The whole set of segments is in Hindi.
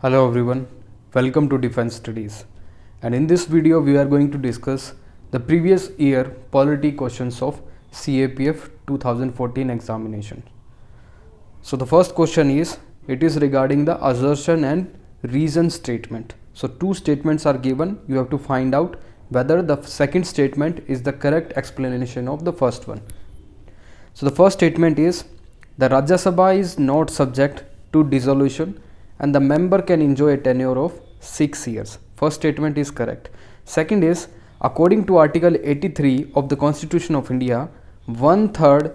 Hello everyone, welcome to Defense Studies, and in this video we are going to discuss the previous year polity questions of CAPF 2014 examination. So the first question is, it is regarding the assertion and reason statement. So two statements are given, you have to find out whether the second statement is the correct explanation of the first one. So the first statement is, the Rajya Sabha is not subject to dissolution and the member can enjoy a tenure of 6 years. First statement is correct. Second is, according to Article 83 of the Constitution of India, 1/3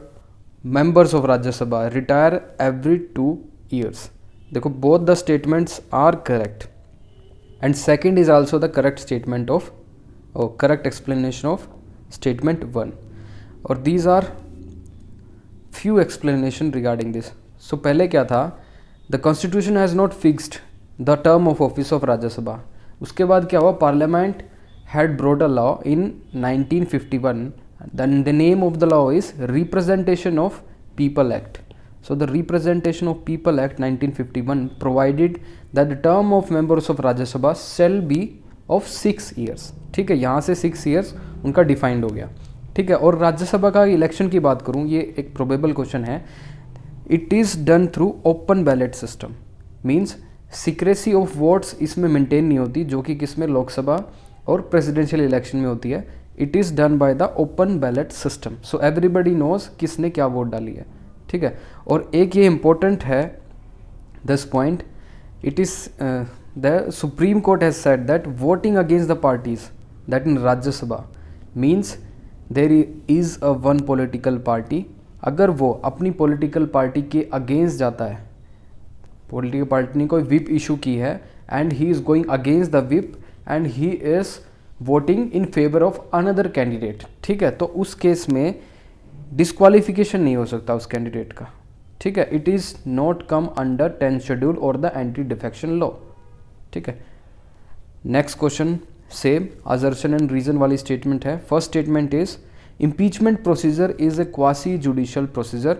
members of Rajya Sabha retire every 2 years. देखो, both the statements are correct, and second is also the correct statement of correct explanation of statement 1. और these are few explanation regarding this. So पहले क्या था, the constitution has not fixed the term of office of राज्य सभा. उसके बाद क्या हुआ, parliament had brought a law in 1951. The name of the law is representation of people act. So the representation of people act 1951 provided that the term of members of Rajya Sabha shall be of 6 years. ठीक है, यहाँ से 6 ईयर्स उनका डिफाइंड हो गया. ठीक है, और राज्यसभा का इलेक्शन की बात करूँ, ये एक प्रोबेबल क्वेश्चन है. It is done through open ballot system. Means secrecy of votes इसमें मेंटेन नहीं होती, जो कि किसमें, लोकसभा और प्रेसिडेंशियल इलेक्शन में होती है. It is done by the open ballot system. So everybody knows किसने क्या वोट डाली है. ठीक है, और एक ये इम्पोर्टेंट है this point, it is the supreme court has said that voting against the parties that in Rajya Sabha means there is a one political party. अगर वो अपनी पॉलिटिकल पार्टी के अगेंस्ट जाता है, पॉलिटिकल पार्टी ने कोई विप इशू की है and he is going against the whip and he is voting in favour of another candidate. ठीक है, तो उस केस में डिस्क्वालिफिकेशन नहीं हो सकता उस कैंडिडेट का. ठीक है, it is not come under 10th schedule और द एंटी डिफेक्शन लॉ. ठीक है, next question same assertion and reason वाली स्टेटमेंट है. First statement is, impeachment procedure is a quasi judicial procedure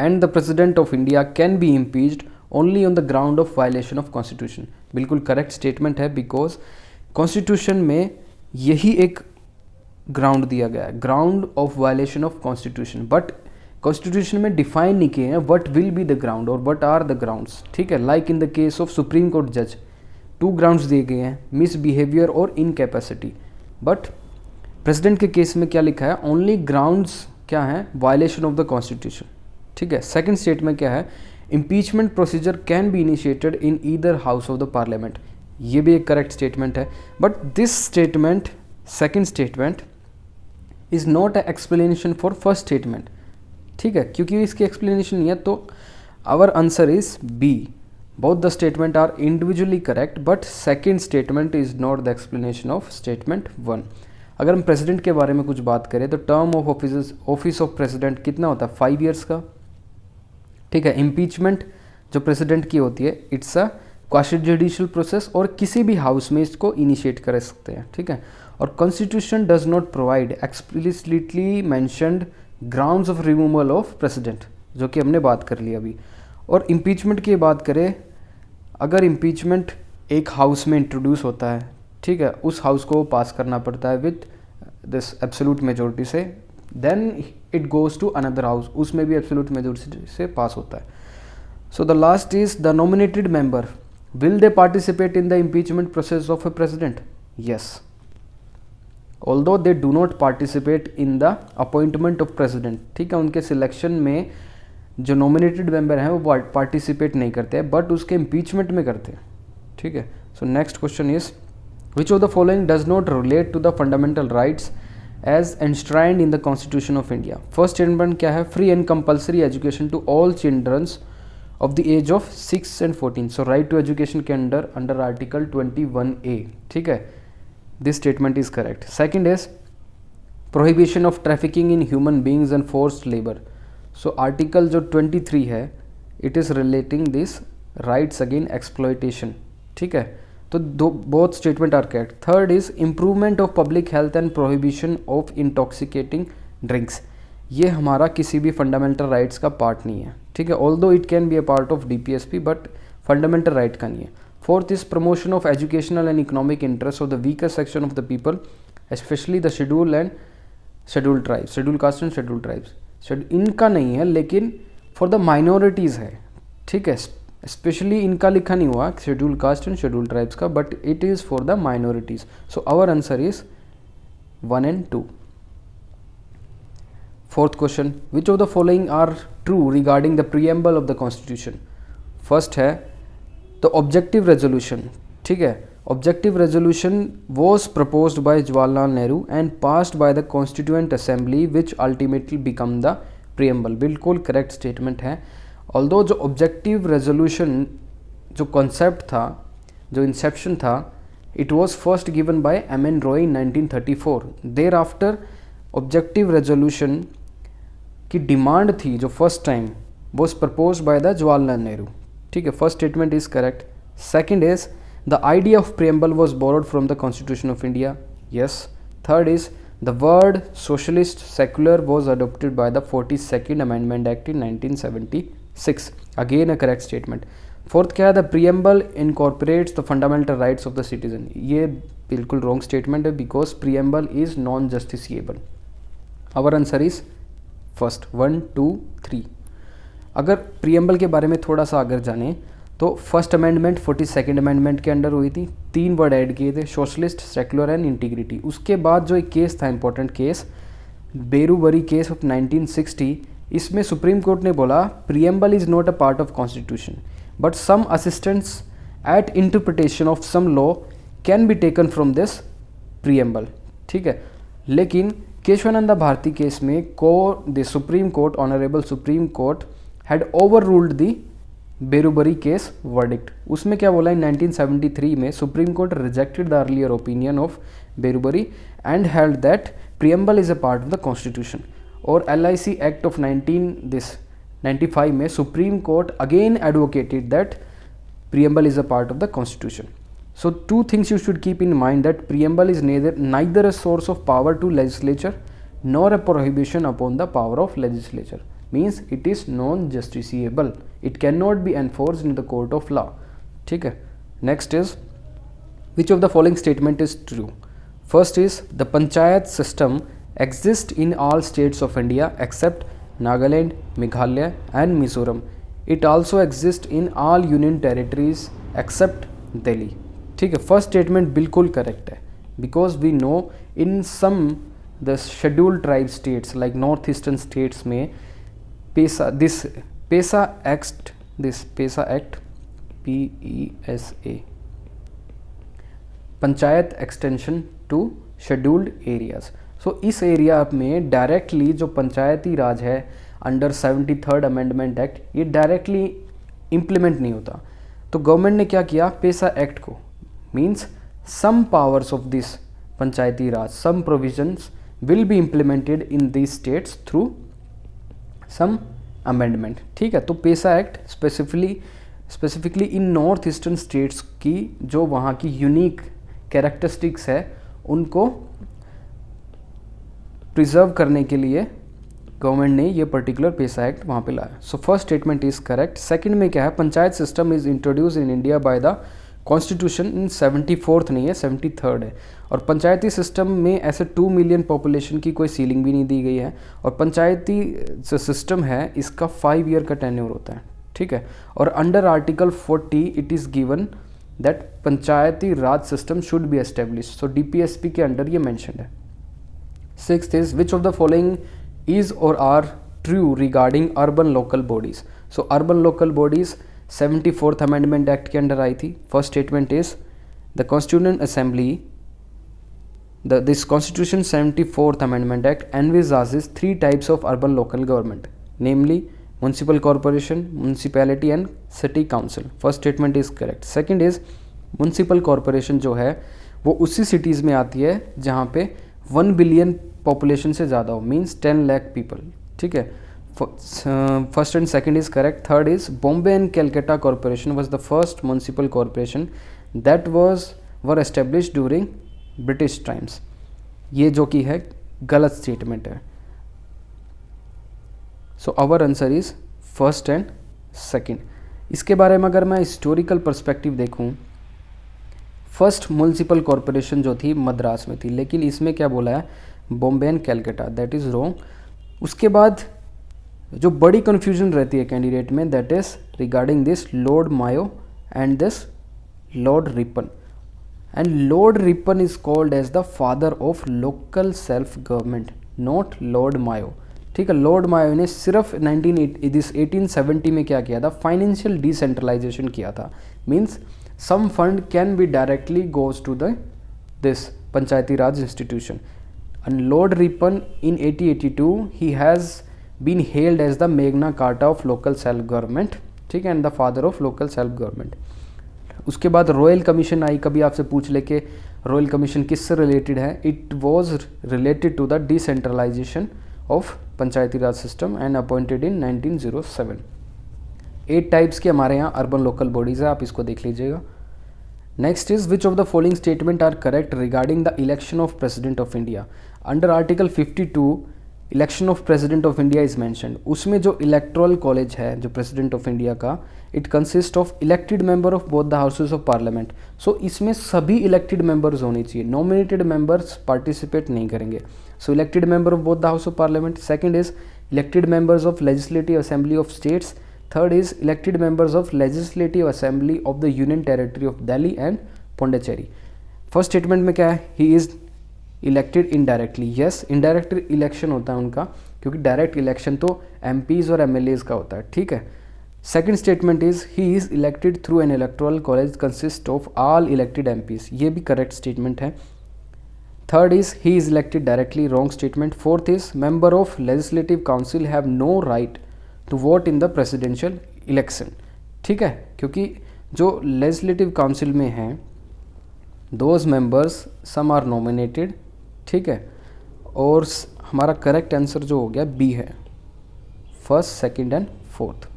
and the president of India can be impeached only on the ground of violation of constitution. बिल्कुल करेक्ट स्टेटमेंट है, बिकॉज कॉन्स्टिट्यूशन में यही एक ग्राउंड दिया गया है, ground of violation of constitution. But constitution में डिफाइन नहीं किए हैं what will be the ground और व्हाट आर द ग्राउंड्स. ठीक है, like in the case of supreme court जज 2 ग्राउंड्स दिए गए हैं, मिसबिहेवियर और इनकैपेसिटी. बट प्रेसिडेंट के केस में क्या लिखा है, ओनली ग्राउंड्स क्या है, वायलेशन ऑफ द कॉन्स्टिट्यूशन. ठीक है, सेकंड स्टेटमेंट क्या है, impeachment procedure can be initiated in either house of the parliament. ये भी एक करेक्ट स्टेटमेंट है. But this statement, second statement is not a explanation for first statement. ठीक है, क्योंकि इसकी एक्सप्लेनेशन नहीं है, तो our answer is B. Both the statement are individually correct, but second statement is not the explanation of statement 1. अगर हम प्रेसिडेंट के बारे में कुछ बात करें तो term of office of president कितना होता है, 5 ईयर्स का. ठीक है, इम्पीचमेंट जो प्रेसिडेंट की होती है, it's a quasi judicial process और किसी भी हाउस में इसको इनिशिएट कर सकते हैं. ठीक है, और constitution does not provide explicitly mentioned grounds of removal of president, जो कि हमने बात कर ली अभी. और इम्पीचमेंट की बात करें, अगर इम्पीचमेंट एक हाउस में इंट्रोड्यूस होता है, ठीक है, उस हाउस को पास करना पड़ता है विद दिस एब्सोल्यूट मेजोरिटी से, then it goes to another house, उसमें भी एब्सोल्यूट मेजोरिटी से पास होता है. So the last is the nominated member will they participate in the impeachment process of a president. Yes, although they do not participate in the appointment of president. ठीक है, उनके सिलेक्शन में जो नॉमिनेटेड मेंबर हैं वो पार्टिसिपेट नहीं करते हैं, बट उसके इम्पीचमेंट में करते हैं. ठीक है, so next question is, which of the following does not relate to the fundamental rights as enshrined in the Constitution of India? First statement क्या है, free and compulsory education to all children of the age of 6 and 14. So right to education के under article 21A. ठीक है, this statement is correct. Second is prohibition of trafficking in human beings and forced labor. So article जो 23 है, it is relating this rights against exploitation. ठीक है, तो both statement are correct. Third is improvement of public health and prohibition of intoxicating drinks. ये हमारा किसी भी फंडामेंटल राइट्स का पार्ट नहीं है. ठीक है, although it can be a part of DPSP, but fundamental right का नहीं है। Fourth is promotion of educational and economic interest of the weaker section of the people, specially the schedule and schedule tribes, schedule caste and schedule tribes. इनका नहीं है लेकिन फॉर द माइनॉरिटीज़ है, ठीक है। स्पेशली इनका लिखा नहीं हुआ schedule caste and schedule tribes का, but it is for the minorities. So our answer is 1 and 2. Fourth question, which of the following are true regarding the preamble of the constitution? First है the objective resolution, ठीक है। objective resolution was proposed by Jawaharlal Nehru and passed by the constituent assembly which ultimately become the preamble। बिल्कुल correct statement है। although जो objective resolution जो concept था, जो inception था, it was first given by M.N. Roy in 1934। thereafter objective resolution की डिमांड थी जो first time was proposed by the Jawaharlal Nehru, ठीक है। First statement is correct. Second is the idea of preamble was borrowed from the Constitution of India, yes। Third is the word socialist secular was adopted by the 42nd Amendment Act in 1976, again a correct statement. Fourth क्या है, the preamble incorporates the fundamental rights of the citizen, ये बिल्कुल रॉन्ग स्टेटमेंट है because preamble is non justiciable। Our answer is first 1, 2, 3। अगर प्रीएम्बल के बारे में थोड़ा सा अगर जाने तो फर्स्ट अमेंडमेंट 42nd अमेंडमेंट के अंडर हुई थी, 3 वर्ड ऐड किए थे, सोशलिस्ट, सेकुलर एंड इंटीग्रिटी। उसके बाद जो एक केस था important case, Berubari case of 1960, इसमें सुप्रीम कोर्ट ने बोला preamble is not a part of constitution but some assistance at interpretation of some law can be taken from this preamble, ठीक है। लेकिन केशवानंदा भारती केस में the supreme court, honourable supreme court had overruled the Berubari case verdict. उसमें क्या बोला, इन 1973 में supreme court rejected the earlier opinion of Berubari and held that preamble is a part of the constitution. और LIC एक्ट ऑफ 1995 में supreme court again advocated that preamble is a part of the constitution. So 2 things you should keep in mind, that preamble is neither a source of power to legislature nor a prohibition upon the power of legislature, means it is non-justiciable, it cannot be enforced in the court of law, ठीक है। Next is, which of the following statement is true? First is the panchayat system exists in all states of India except Nagaland, Meghalaya and Mizoram. It also exists in all union territories except Delhi, ठीक है। फर्स्ट स्टेटमेंट बिल्कुल करेक्ट है because we know in some the scheduled tribe states like north eastern states में PESA act PESA, panchayat extension to scheduled areas. So इस एरिया में डायरेक्टली जो पंचायती राज है अंडर 73rd अमेंडमेंट एक्ट, ये डायरेक्टली इम्प्लीमेंट नहीं होता। तो गवर्नमेंट ने क्या किया, पेसा एक्ट को, means some powers of this panchayati raj, some provisions will be implemented in these states through some amendment, ठीक है। तो PESA act specifically in north eastern states की जो वहाँ की यूनिक कैरेक्टरिस्टिक्स है उनको प्रिजर्व करने के लिए गवर्नमेंट ने ये पर्टिकुलर पेसा एक्ट वहाँ पे लाया। So first statement is correct. Second में क्या है, panchayat system is introduce in India by the constitution in 74th नहीं है, 73rd है। और पंचायती सिस्टम में ऐसे 2 मिलियन पॉपुलेशन की कोई सीलिंग भी नहीं दी गई है। और पंचायती जो सिस्टम है इसका 5 ईयर का टेन्योर होता है, ठीक है। और under article 40 it is given that panchayati raj system should be establish. So DPSP के अंडर ये मैंशनड है। Sixth is which of the following is और are true regarding urban local bodies. So urban local bodies 74th amendment act के अंडर आई थी। First statement is the constituent assembly this constitution 74th amendment act envisages 3 types of urban local government, namely municipal corporation, municipality and city council. First statement is correct. Second is municipal corporation जो है वो उसी सिटीज़ में आती है जहाँ पे 1 बिलियन पॉपुलेशन से ज़्यादा हो, मीन्स 10 लाख पीपल, ठीक है। First and second is correct. Third is Bombay and Calcutta corporation was the first municipal corporation that were establish during British times. ये जो कि है गलत स्टेटमेंट है। So our answer is first and second. इसके बारे में अगर मैं हिस्टोरिकल पर्सपेक्टिव देखूं, फर्स्ट म्यूनसिपल कॉरपोरेशन जो थी मद्रास में थी, लेकिन इसमें क्या बोला है Bombay and Calcutta, that is wrong. उसके बाद जो बड़ी कन्फ्यूजन रहती है कैंडिडेट में, that is regarding this lord Mayo and this lord Ripon, and Lord Ripon is called as the father of local self government, not lord Mayo. ठीक है, लॉर्ड मायो ने सिर्फ 1870 में क्या किया था, फाइनेंशियल डिसेंट्रलाइजेशन किया था। Means some fund can be directly goes to this panchayati raj institution. And Lord Ripon in 1882 he has been held as the Magna Carta of local self government, ठीक है, and the father of local self government. उसके बाद रॉयल कमीशन आई, कभी आपसे पूछ ले कि रॉयल कमीशन किससे रिलेटेड है, it was related to the decentralization of panchayati raj system and appointed in 1907। 8 types के हमारे यहाँ अर्बन लोकल बॉडीज़ है, आप इसको देख लीजिएगा। Next is which of the following statement are correct regarding the election of president of India. Under article 52 election of president of India is mentioned. उसमें जो इलेक्टोरल कॉलेज है जो प्रेसिडेंट ऑफ इंडिया का, it consist of elected member of both the houses of parliament. So इसमें सभी इलेक्टेड मेंबर्स होने चाहिए, नॉमिनेटेड मेंबर्स पार्टिसिपेट नहीं करेंगे। So elected member of both the house of parliament. Second is elected members of legislative assembly of states. Third is elected members of legislative assembly of the union territory of Delhi and Pondicherry. First statement में क्या है, he is elected indirectly. Yes, indirect election होता है उनका, क्योंकि डायरेक्ट इलेक्शन तो एमपीज और एमएलएज का होता है, ठीक है। Second statement is he is elected through an electoral college consist of all elected MPs, ये भी करेक्ट स्टेटमेंट है। Third is he is elected directly, wrong statement. Fourth is member of legislative council have no right to vote in the presidential election, ठीक है, क्योंकि जो लेजिस्लेटिव काउंसिल में हैं those members some are nominated, ठीक है। और हमारा करेक्ट आंसर जो हो गया बी है, first, second and fourth.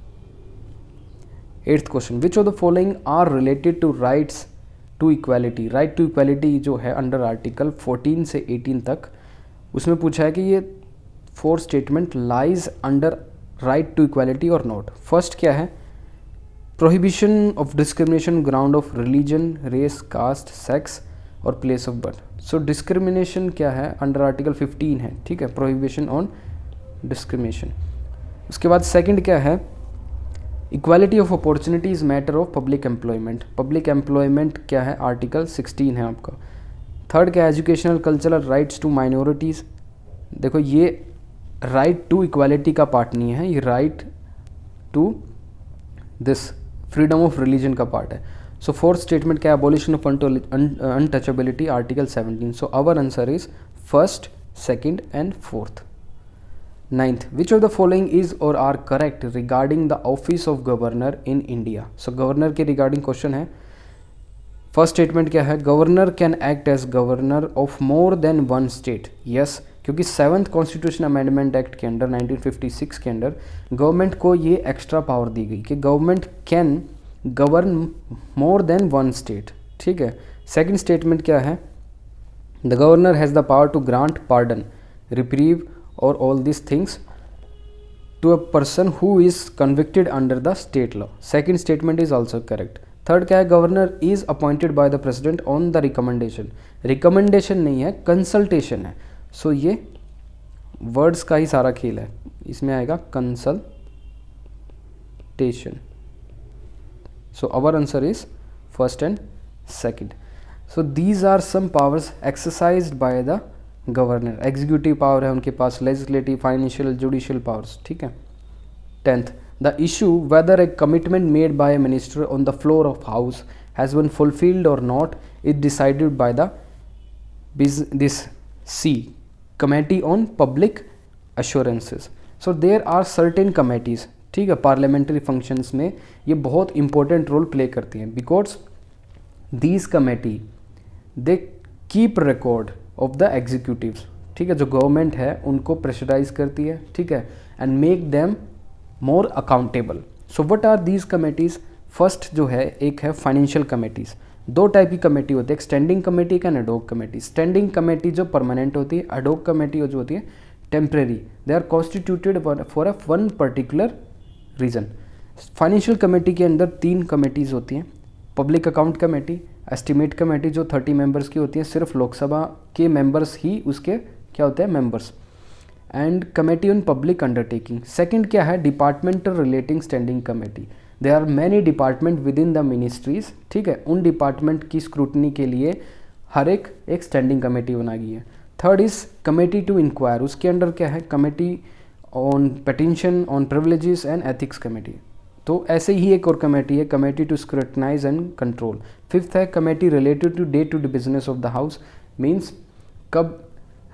8th question, which of the following are related to rights to equality. Right to equality जो है अंडर आर्टिकल 14 से 18 तक, उसमें पूछा है कि ये 4 statement lies under right to equality और नॉट। फर्स्ट क्या है, prohibition of discrimination ground of religion, race, caste, sex और place of birth. So discrimination क्या है अंडर आर्टिकल 15 है, ठीक है, प्रोहिबिशन ऑन डिस्क्रिमिनेशन। उसके बाद सेकंड क्या है, equality of opportunities matter of public employment. Public employment क्या है, आर्टिकल 16 है आपका। थर्ड क्या है, educational cultural rights to minorities. देखो ये राइट टू इक्वालिटी का पार्ट नहीं है, ये right to this freedom of religion का पार्ट है। सो फोर्थ स्टेटमेंट क्या है, abolition of untouchability, article 17। So our answer is first, second and fourth. 9th, which of the following is और are correct regarding the office of governor in India. So governor के रिगार्डिंग क्वेश्चन है। फर्स्ट स्टेटमेंट क्या है, governor can act as governor of more than one state. Yes, क्योंकि 7th कॉन्स्टिट्यूशन अमेंडमेंट एक्ट के अंडर 1956 के अंडर गवर्नमेंट को ये एक्स्ट्रा पावर दी गई कि government can govern more than one state, ठीक है। सेकंड स्टेटमेंट क्या है, the governor has the power to grant pardon, reprieve और all this things to a person who is convicted under the state law. Second statement is also correct. Third क्या है, governor is appointed by the president on the recommendation. Recommendation नहीं है, कंसल्टेशन है। सो ये वर्ड्स का ही सारा खेल है, इसमें आएगा consultation. So our answer is first and second. So these are some powers exercised by the governor. Executive power है उनके पास, लेजिस्लेटिव, फाइनेंशियल, जुडिशियल पावर्स, ठीक है। 10th, the issue whether a commitment made by a minister on the floor of house has been fulfilled और not is decided by the this c committee on public assurances. So there are certain committees, ठीक है, पार्लियामेंट्री फंक्शंस में ये बहुत इंपॉर्टेंट रोल प्ले करती हैं, because these committee they keep record of the executives, ठीक है, जो गवर्नमेंट है उनको प्रेशराइज करती है, ठीक है, and make them more accountable. So what are these committees. फर्स्ट जो है एक है फाइनेंशियल कमेटीज़। 2 टाइप की कमेटी होती है, एक स्टैंडिंग कमेटी का एडोक कमेटी। स्टैंडिंग कमेटी जो परमानेंट होती है, एडोक कमेटी जो होती है temporary, they are constituted for a one particular reason. Financial committee के अंदर 3 कमेटीज़ होती हैं, public account committee, estimate committee जो 30 मेंबर्स की होती है, सिर्फ लोकसभा के मेंबर्स ही उसके क्या होते हैं members, and committee on public undertaking. Second क्या है, departmental relating standing committee. There are many department within the ministries, ठीक है, उन डिपार्टमेंट की स्क्रूटनी के लिए हर एक स्टैंडिंग कमेटी बना गई है। Third is committee to inquire, उसके अंडर क्या है, committee on petition on privileges and ethics committee. तो ऐसे ही एक और कमेटी है, committee to scrutinise and control. Fifth है committee related to day business of the house, means कब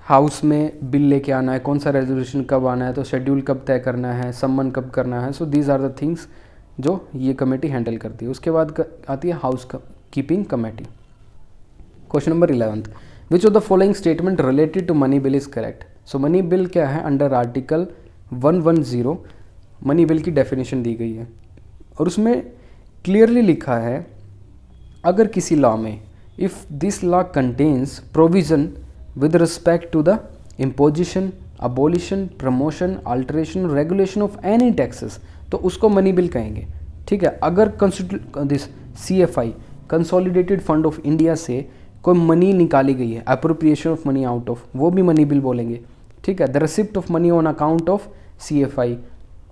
हाउस में बिल लेके आना है, कौन सा रेजोल्यूशन कब आना है, तो शेड्यूल कब तय करना है, सम्मन कब करना है। So these are the things जो ये कमेटी हैंडल करती है। उसके बाद आती है house keeping committee. Question number 11, which of the following statement related to money bill is correct. So money bill क्या है, अंडर आर्टिकल 110 मनी बिल की डेफिनेशन दी गई है और उसमें क्लियरली लिखा है, अगर किसी लॉ में if this law contains provision with respect to the imposition, abolition, promotion, alteration, regulation of any taxes, तो उसको मनी बिल कहेंगे, ठीक है। अगर this CFI consolidated fund of India से कोई मनी निकाली गई है, appropriation of money out of, वो भी मनी बिल बोलेंगे, ठीक है। The receipt of money on account of CFI,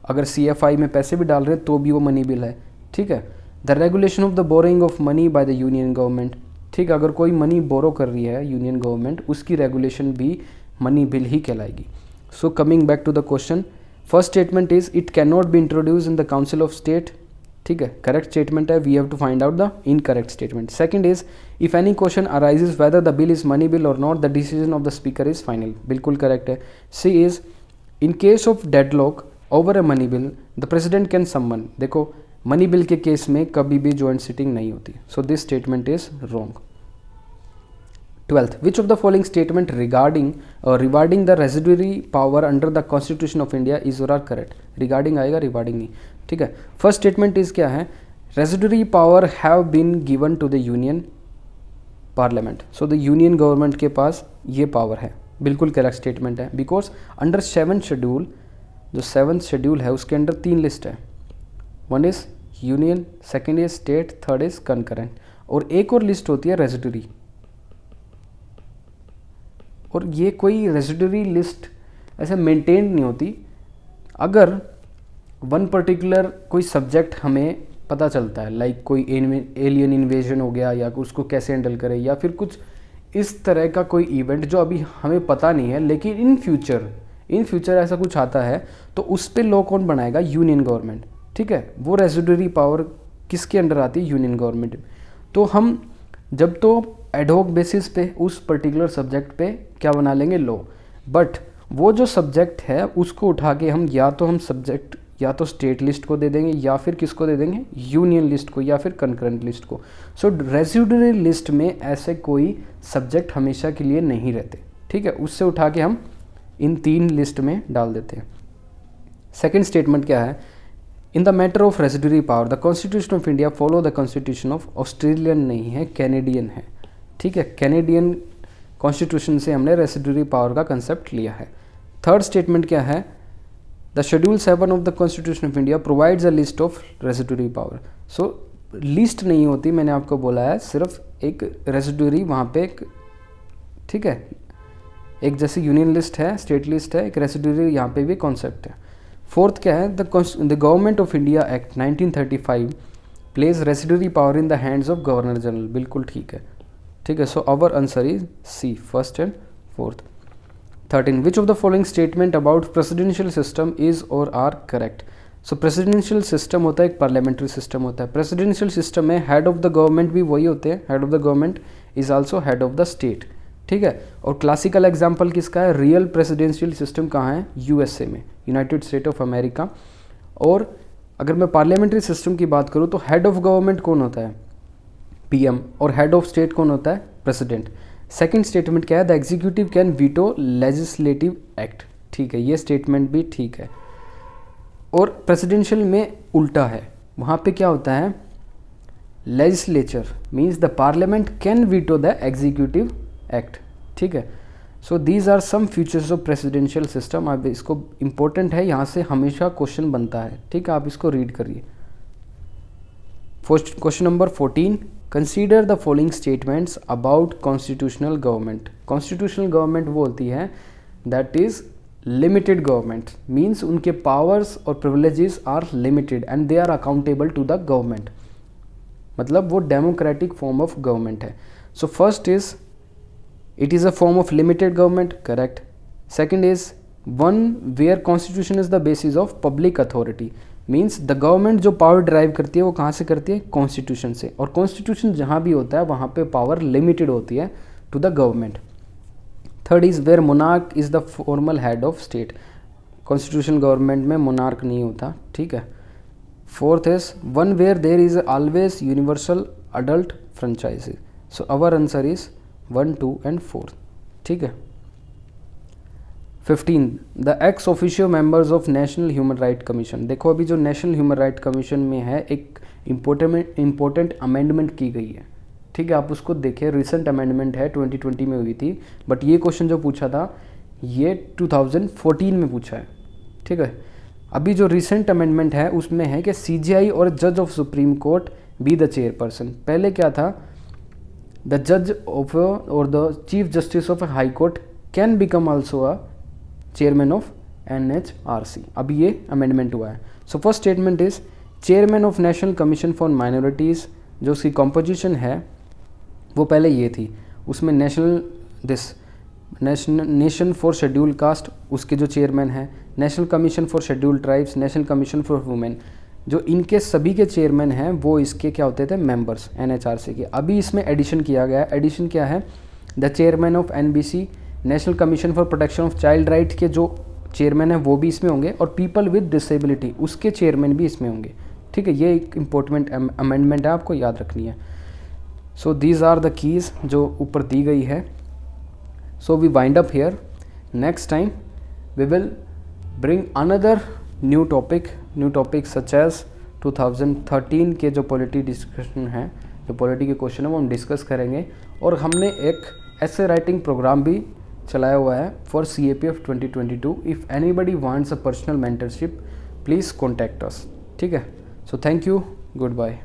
अगर CFI में पैसे भी डाल रहे हैं तो भी वो मनी बिल है, ठीक है। The regulation of the borrowing of money by the union government, ठीक है, अगर कोई मनी बोरो कर रही है यूनियन गवर्नमेंट, उसकी रेगुलेशन भी मनी बिल ही कहलाएगी। So coming back to the question, first statement is it can not be introduce in the council of state, ठीक है, करेक्ट स्टेटमेंट है, we have to find out the incorrect statement. Second is if any question arises whether the bill is money bill और not, the decision of the speaker is final, बिल्कुल करेक्ट है। C is in case of deadlock over a money bill the president can summon, देखो मनी बिल के केस में कभी भी जॉइंट सिटिंग नहीं होती, so this statement is wrong. 12th, which of the following statement regarding rewarding the residuary power under the constitution of India is or are correct। regarding आएगा, rewarding नहीं, ठीक है। फर्स्ट स्टेटमेंट इज क्या है, residuary power have been given to the union parliament, so the union government के पास ये पावर है, बिल्कुल करेक्ट स्टेटमेंट है। बिकॉज अंडर 7th शेड्यूल, जो 7th शेड्यूल है उसके अंडर 3 लिस्ट है, one is union, second is state, third is concurrent, और एक और लिस्ट होती है रेजिडरी, और ये कोई रेजिडरी लिस्ट ऐसे मेंटेन नहीं होती। अगर वन पर्टिकुलर कोई सब्जेक्ट हमें पता चलता है, लाइक कोई एलियन इन्वेजन हो गया या उसको कैसे हैंडल करें, या फिर कुछ इस तरह का कोई इवेंट जो अभी हमें पता नहीं है, लेकिन इन फ्यूचर ऐसा कुछ आता है, तो उस पर लॉ कौन बनाएगा, यूनियन गवर्नमेंट, ठीक है। वो रेजिडरी पावर किसके अंडर आती है, यूनियन गवर्नमेंट। तो हम जब तो एडहॉक बेसिस पे उस पर्टिकुलर सब्जेक्ट पे क्या बना लेंगे, लॉ, बट वो जो सब्जेक्ट है उसको उठा के हम सब्जेक्ट या तो स्टेट लिस्ट को दे देंगे या फिर किसको दे देंगे, यूनियन लिस्ट को या फिर कंकरेंट लिस्ट को। सो रेजिडरी लिस्ट में ऐसे कोई सब्जेक्ट हमेशा के लिए नहीं रहते, ठीक है, उससे उठा के हम इन 3 लिस्ट में डाल देते हैं। सेकेंड स्टेटमेंट क्या है, in the matter of residuary power the constitution of India follow the constitution of, Australian नहीं है, कैनेडियन है, ठीक है, कैनेडियन कॉन्स्टिट्यूशन से हमने रेजिडरी पावर का कंसेप्ट लिया है। थर्ड स्टेटमेंट क्या है, the schedule 7 of the constitution of India provides a list of residuary power. So list नहीं होती, मैंने आपको बोला है, सिर्फ एक रेजिडरी वहाँ पे एक, ठीक है, एक जैसे यूनियन लिस्ट है, स्टेट लिस्ट है, एक रेजिडरी यहाँ पे भी कॉन्सेप्ट है। फोर्थ क्या है, the government of India act 1935 place residuary power in the hands of governor general, बिल्कुल ठीक है, ठीक है। So our answer is c, first and fourth. 13, which of the following statement about presidential system is और are correct. So presidential system होता है एक पार्लियामेंट्री सिस्टम होता है। प्रेसिडेंशियल सिस्टम में हेड ऑफ द गवर्नमेंट भी वही होते हैं, head of the government is also head of the state, ठीक है। और क्लासिकल एग्जाम्पल किसका है, रियल प्रेसिडेंशियल सिस्टम कहाँ है, USA में, यूनाइटेड स्टेट ऑफ अमेरिका। और अगर मैं पार्लियामेंट्री सिस्टम की बात करूँ तो हेड ऑफ गवर्नमेंट कौन होता है, PM, और हेड ऑफ स्टेट कौन होता है, प्रेसिडेंट। सेकंड स्टेटमेंट क्या है, the executive can veto legislative act, ठीक है, ये स्टेटमेंट भी ठीक है। और प्रेसिडेंशियल में उल्टा है, वहाँ पे क्या होता है, legislature means the parliament can veto the executive act, ठीक है। So these are some features of presidential system. अब इसको इम्पोर्टेंट है, यहाँ से हमेशा क्वेश्चन बनता है, ठीक है, आप इसको रीड करिए। Question number 14, consider the following statements about constitutional government. Constitutional government वो होती है that is limited government, means उनके पावर्स और privileges are limited and they are accountable to the government, मतलब वो डेमोक्रेटिक फॉर्म ऑफ गवर्नमेंट है। So first is it is a form of limited government, correct. Second is one where constitution is the basis of public authority, means the government जो पावर ड्राइव करती है वो कहाँ से करती है, कॉन्स्टिट्यूशन से, और कॉन्स्टिट्यूशन जहाँ भी होता है वहाँ पे पावर लिमिटेड होती है to the government. Third is where monarch is the formal head of state, constitution government में मोनार्क नहीं होता, ठीक है। Fourth is one where there is always universal adult franchise, so our answer is 1, 2 and 4, ठीक है। 15 the ex officio members of national human right commission. देखो अभी जो नेशनल ह्यूमन राइट कमीशन में है एक इम्पोर्टेंट अमेंडमेंट की गई है, ठीक है, आप उसको देखिए, रिसेंट अमेंडमेंट है, 2020 में हुई थी, बट ये क्वेश्चन जो पूछा था ये 2014 में पूछा है, ठीक है। अभी जो रिसेंट अमेंडमेंट है उसमें है कि CJI और जज of supreme court be the chairperson. पहले क्या था, द जज ऑफ और the chief justice of high court can become also a chairman of NHRC। अभी ये अमेंडमेंट हुआ है। So first statement is chairman of national commission for minorities, जो उसकी कॉम्पोजिशन है वो पहले ये थी, उसमें नेशन फॉर शेड्यूल कास्ट उसके जो चेयरमैन हैं, national commission for schedule tribes, national commission for women, जो इनके सभी के चेयरमैन हैं वो इसके क्या होते थे, मेंबर्स NHRC के। अभी इसमें एडिशन किया गया है, एडिशन क्या है, the chairman of NBC, national commission for protection of child right के जो चेयरमैन हैं वो भी इसमें होंगे, और पीपल विद डिसेबिलिटी उसके चेयरमैन भी इसमें होंगे, ठीक है। ये एक इम्पोर्टेंट अमेंडमेंट है, आपको याद रखनी है। So these are the keys जो ऊपर दी गई है। So we wind up here, next time we will bring another new topic such as 2013 के जो पॉलिटी डिस्कशन है, जो पॉलिटी के क्वेश्चन है वो हम डिस्कस करेंगे, और हमने एक ऐसे राइटिंग प्रोग्राम भी चलाया हुआ है for CAPF 2022। If anybody wants a personal mentorship please contact us, ठीक है। So thank you, good bye.